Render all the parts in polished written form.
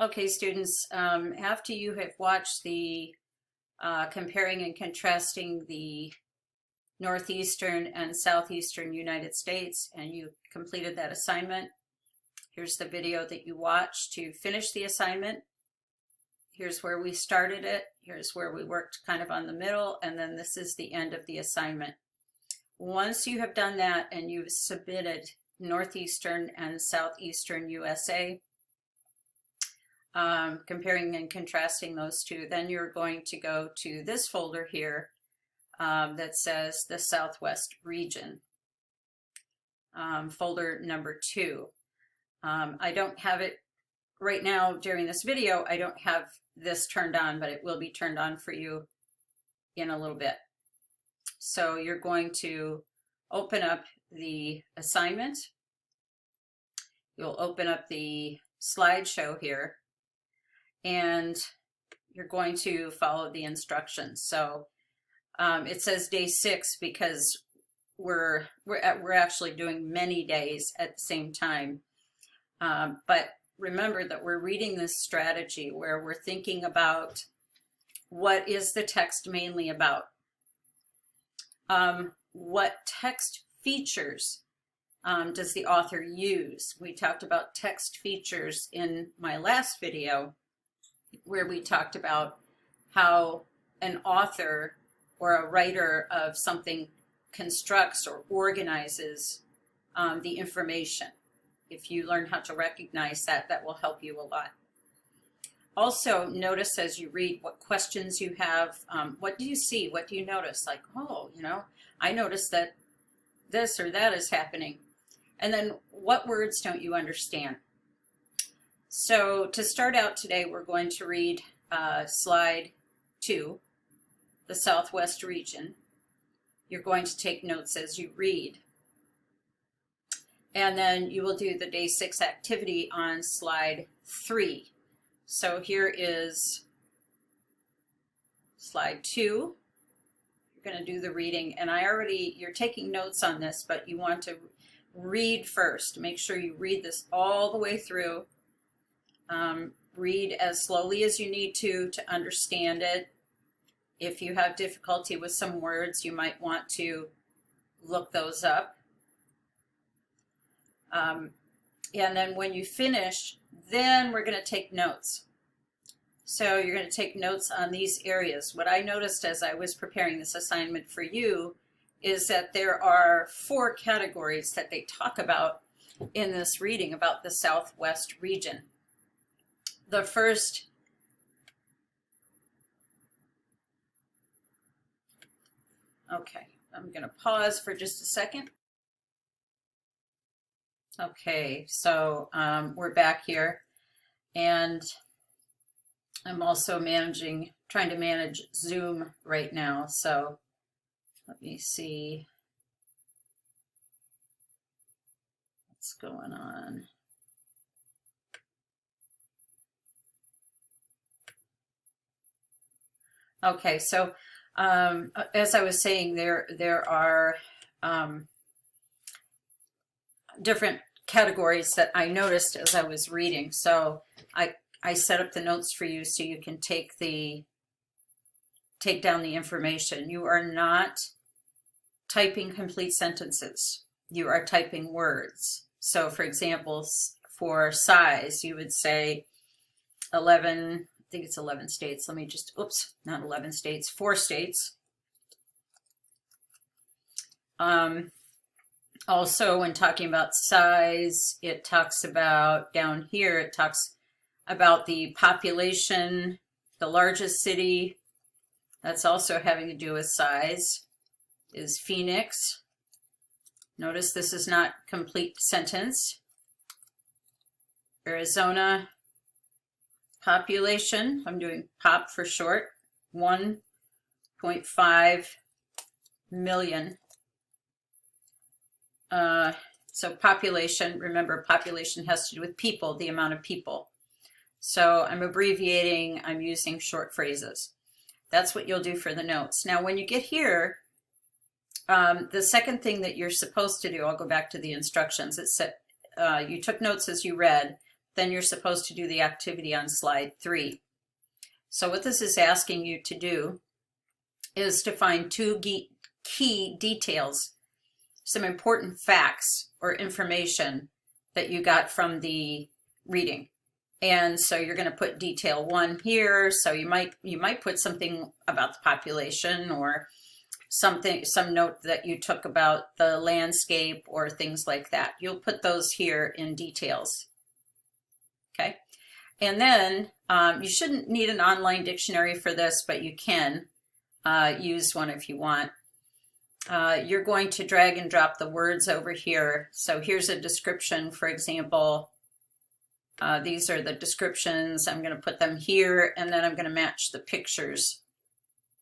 Okay, students, after you have watched the comparing and contrasting the northeastern and southeastern United States, and you completed that assignment, here's the video that you watched to finish the assignment. Here's where we started it. Here's where we worked kind of on the middle, and then this is the end of the assignment. Once you have done that and you've submitted northeastern and southeastern USA, comparing and contrasting those two, then you're going to go to this folder here that says the Southwest region, folder number 2. I don't have it right now during this video. I don't have this turned on, but it will be turned on for you in a little bit. So you're going to open up the assignment. You'll open up the slideshow here, and you're going to follow the instructions. So it says day 6 because we're actually doing many days at the same time. But remember that we're reading this strategy where we're thinking about what is the text mainly about. What text features does the author use? We talked about text features in my last video, where we talked about how an author or a writer of something constructs or organizes the information. If you learn how to recognize that, that will help you a lot. Also, notice as you read what questions you have. What do you see? What do you notice? Like, oh, I noticed that this or that is happening. And then what words don't you understand? So to start out today, we're going to read slide 2, the Southwest region. You're going to take notes as you read. And then you will do the day 6 activity on slide 3. So here is slide 2. You're going to do the reading, and you're taking notes on this, but you want to read first. Make sure you read this all the way through. Read as slowly as you need to understand it. If you have difficulty with some words, you might want to look those up. And then when you finish, then we're going to take notes. So you're going to take notes on these areas. What I noticed as I was preparing this assignment for you is that there are 4 categories that they talk about in this reading about the Southwest region. The first okay, I'm going to pause for just a second. Okay, so we're back here, and I'm also trying to manage Zoom right now. So let me see what's going on. Okay, so as I was saying, there are different categories that I noticed as I was reading. So I set up the notes for you so you can take down the information. You are not typing complete sentences. You are typing words. So for example, for size, you would say 11, I think it's 11 states. Let me just, oops, not 11 states, 4 states. Also, when talking about size, it talks about, down here, it talks about the population, the largest city, that's also having to do with size, is Phoenix. Notice this is not complete sentence. Arizona, population, I'm doing POP for short, 1.5 million. So population, remember population has to do with people, the amount of people. So I'm abbreviating, I'm using short phrases. That's what you'll do for the notes. Now when you get here, the second thing that you're supposed to do, I'll go back to the instructions. It said you took notes as you read. then you're supposed to do the activity on slide 3. So what this is asking you to do is to find two key details, some important facts or information that you got from the reading. And so you're going to put detail 1 here. So you might put something about the population, or some note that you took about the landscape or things like that. You'll put those here in details. Okay. And then you shouldn't need an online dictionary for this, but you can use one if you want. You're going to drag and drop the words over here. So here's a description, for example. These are the descriptions. I'm going to put them here, and then I'm going to match the pictures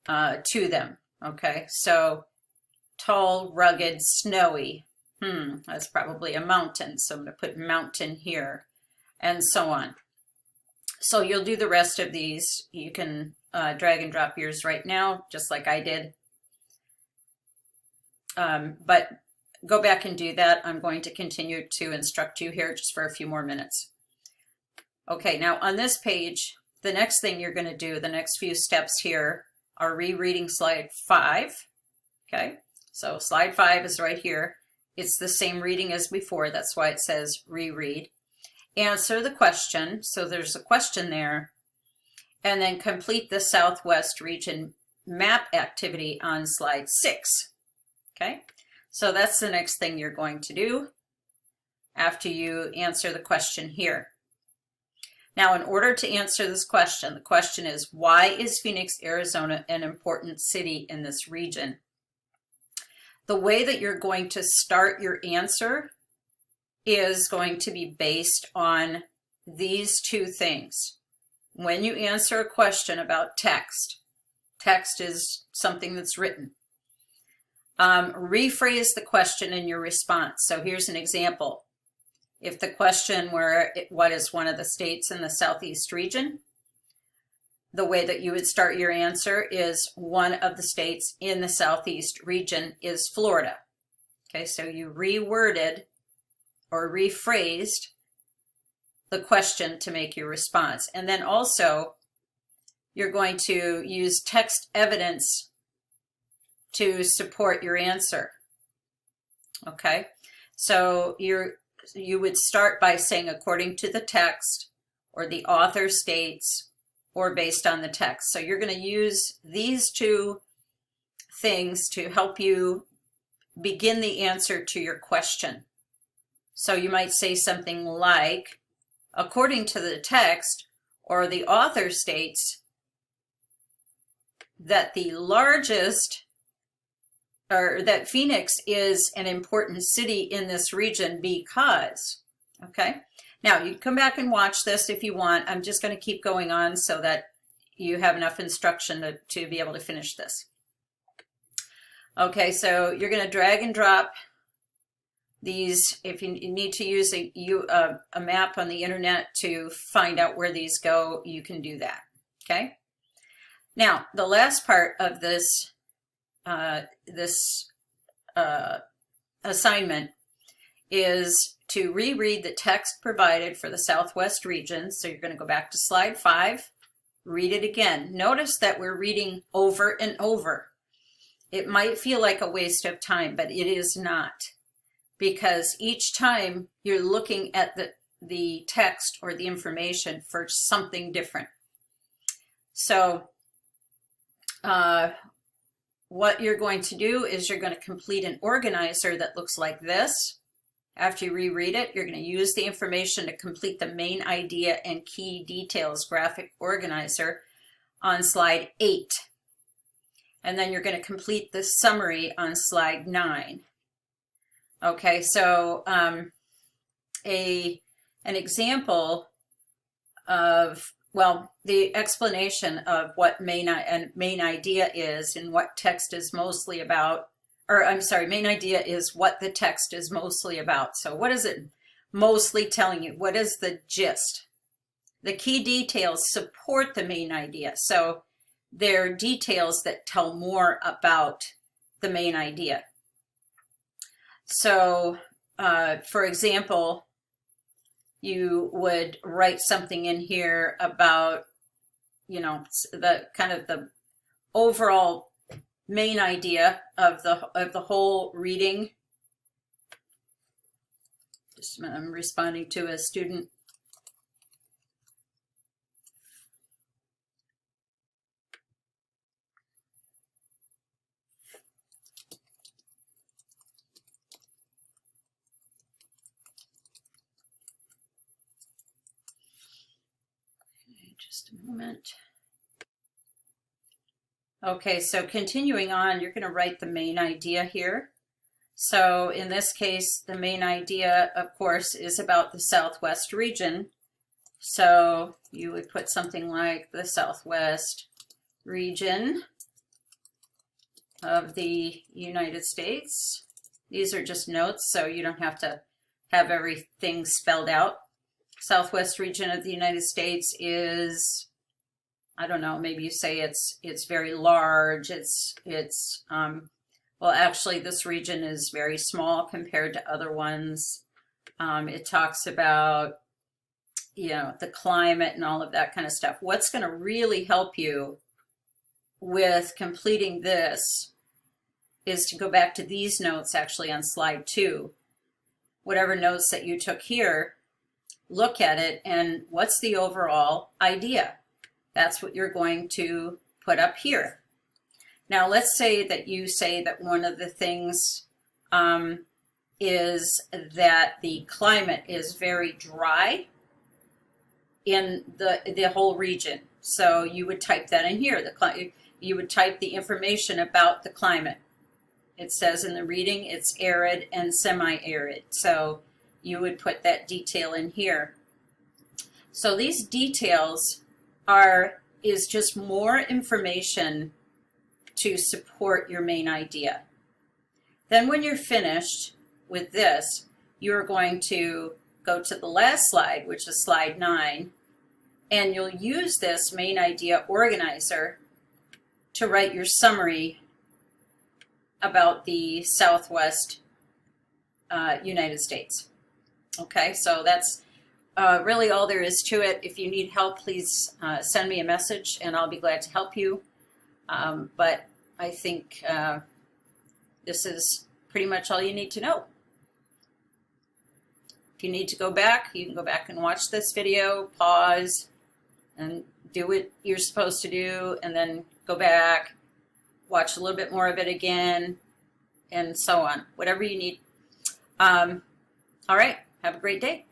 to them. Okay, so tall, rugged, snowy. That's probably a mountain. So I'm going to put mountain here, and so on. So you'll do the rest of these. You can drag and drop yours right now, just like I did. But go back and do that. I'm going to continue to instruct you here just for a few more minutes. Okay, now on this page, the next thing you're going to do, the next few steps here, are rereading slide 5. Okay, so slide 5 is right here. It's the same reading as before. That's why it says reread. Answer the question. So there's a question there. And then complete the Southwest region map activity on slide 6. Okay, so that's the next thing you're going to do after you answer the question here. Now, in order to answer this question, the question is, why is Phoenix, Arizona an important city in this region? The way that you're going to start your answer is going to be based on these two things. When you answer a question about text, text is something that's written. Rephrase the question in your response. So here's an example. If the question were, what is one of the states in the Southeast region? The way that you would start your answer is, one of the states in the Southeast region is Florida. Okay, so you reworded or rephrased the question to make your response. And then also, you're going to use text evidence to support your answer. Okay, so you would start by saying, according to the text, or the author states, or based on the text. So you're going to use these two things to help you begin the answer to your question. So you might say something like, according to the text, or the author states that the largest, or that Phoenix is an important city in this region because, okay? Now, you can come back and watch this if you want. I'm just going to keep going on so that you have enough instruction to be able to finish this. Okay, so you're going to drag and drop these. If you need to use a map on the internet to find out where these go, you can do that, okay? Now, the last part of this assignment is to reread the text provided for the Southwest region. So you're going to go back to slide 5, read it again. Notice that we're reading over and over. It might feel like a waste of time, but it is not, because each time you're looking at the text or the information for something different. So what you're going to do is you're going to complete an organizer that looks like this. After you reread it, you're going to use the information to complete the main idea and key details graphic organizer on slide 8. And then you're going to complete the summary on slide 9. Okay, so an example of, well, the explanation of what main idea is and what text is mostly about, or I'm sorry, main idea is what the text is mostly about. So what is it mostly telling you? What is the gist? The key details support the main idea. So they're details that tell more about the main idea. So, for example, you would write something in here about, you know, the kind of the overall main idea of the whole reading. Just a minute, I'm responding to a student. Just a moment. Okay, so continuing on, you're going to write the main idea here. So in this case, the main idea, of course, is about the Southwest region. So you would put something like the Southwest region of the United States. These are just notes, so you don't have to have everything spelled out. Southwest region of the United States is, I don't know, maybe you say it's very large. Well, actually, this region is very small compared to other ones. It talks about, you know, the climate and all of that kind of stuff. What's going to really help you with completing this is to go back to these notes actually on slide 2. Whatever notes that you took here, look at it and what's the overall idea? That's what you're going to put up here. Now, let's say that you say that one of the things is that the climate is very dry in the whole region. So you would type that in here. You would type the information about the climate. It says in the reading it's arid and semi-arid. So you would put that detail in here. So these details is just more information to support your main idea. Then when you're finished with this, you're going to go to the last slide, which is slide 9, and you'll use this main idea organizer to write your summary about the Southwest United States. Okay, so that's really all there is to it. If you need help, please send me a message and I'll be glad to help you. But I think this is pretty much all you need to know. If you need to go back, you can go back and watch this video, pause, and do what you're supposed to do, and then go back, watch a little bit more of it again, and so on. Whatever you need. All right, have a great day.